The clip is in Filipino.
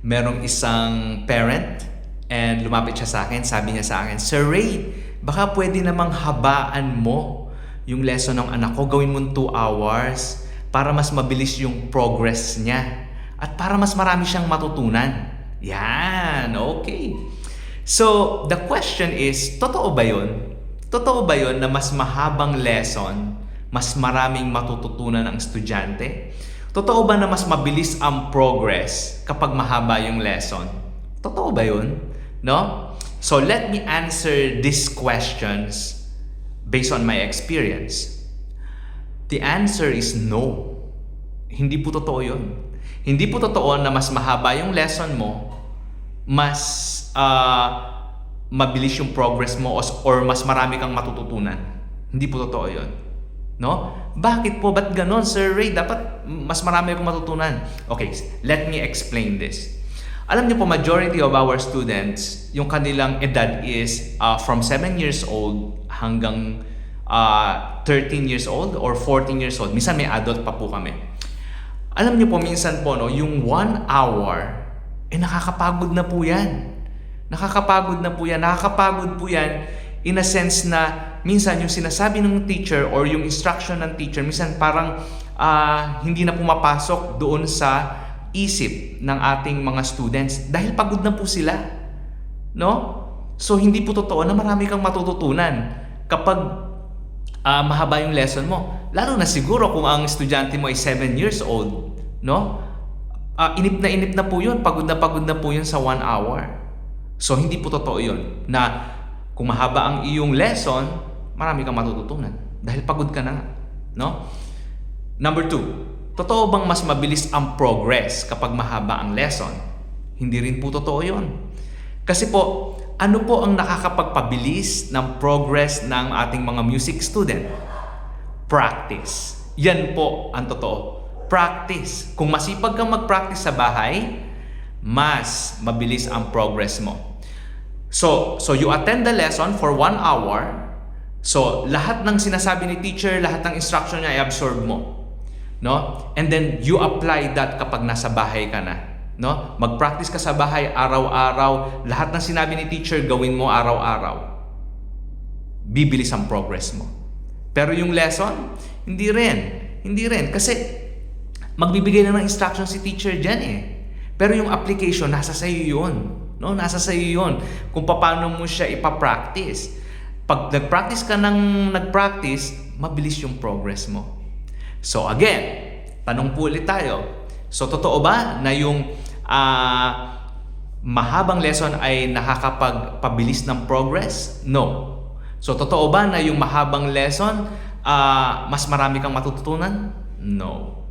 merong isang parent and lumapit siya sa akin, sabi niya sa akin, Sir Ray, baka pwede namang habaan mo yung lesson ng anak ko, gawin mo 2 hours para mas mabilis yung progress niya at para mas marami siyang matutunan. Yan, okay. So, the question is, totoo ba yun? Totoo ba yun na mas mahabang lesson, mas maraming matututunan ang estudyante? Totoo ba na mas mabilis ang progress kapag mahaba yung lesson? Totoo ba yun? No? So let me answer these questions based on my experience. The answer is no. Hindi po totoo yun. Hindi po totoo na mas mahaba yung lesson mo, mas mabilis yung progress mo or mas marami kang matututunan. Hindi po totoo yun. No? Bakit po? Ba't ganon, Sir Ray? Dapat mas marami akong matutunan. Okay, let me explain this. Alam niyo po, majority of our students, yung kanilang edad is from 7 years old hanggang 13 years old or 14 years old. Minsan may adult pa po kami. Alam niyo po, minsan po, no, yung 1 hour, nakakapagod na po yan. Nakakapagod na po yan. Nakakapagod po yan in a sense na minsan yung sinasabi ng teacher or yung instruction ng teacher, minsan parang hindi na pumapasok doon sa isip ng ating mga students dahil pagod na po sila. No? So, hindi po totoo na marami kang matututunan kapag mahaba yung lesson mo. Lalo na siguro kung ang estudyante mo ay 7 years old. No? Inip na po yun. Pagod na po yun sa 1 hour. So, hindi po totoo yun na kung mahaba ang iyong lesson, marami kang matututunan dahil pagod ka na. No? Number 2, totoo bang mas mabilis ang progress kapag mahaba ang lesson? Hindi rin po totoo yun. Kasi po, ano po ang nakakapagpabilis ng progress ng ating mga music student? Practice. Yan po ang totoo. Practice. Kung masipag kang mag-practice sa bahay, mas mabilis ang progress mo. So you attend the lesson for 1 hour. So, lahat ng sinasabi ni teacher, lahat ng instruction niya, i-absorb mo. No? And then you apply that kapag nasa bahay ka na. No? Mag-practice ka sa bahay araw-araw. Lahat ng sinabi ni teacher, gawin mo araw-araw. Bibilis ang progress mo. Pero yung lesson, hindi rin. Hindi rin. Kasi magbibigay na ng instruction si teacher dyan eh. Pero yung application, nasa sa'yo yun. No? Nasa sa'yo yun. Kung paano mo siya ipapractice. Pag nag-practice ka ng nag-practice, mabilis yung progress mo. So again, tanong po ulit tayo. So totoo ba na yung mahabang lesson ay nakakapagpabilis ng progress? No. So totoo ba na yung mahabang lesson mas marami kang matututunan? No.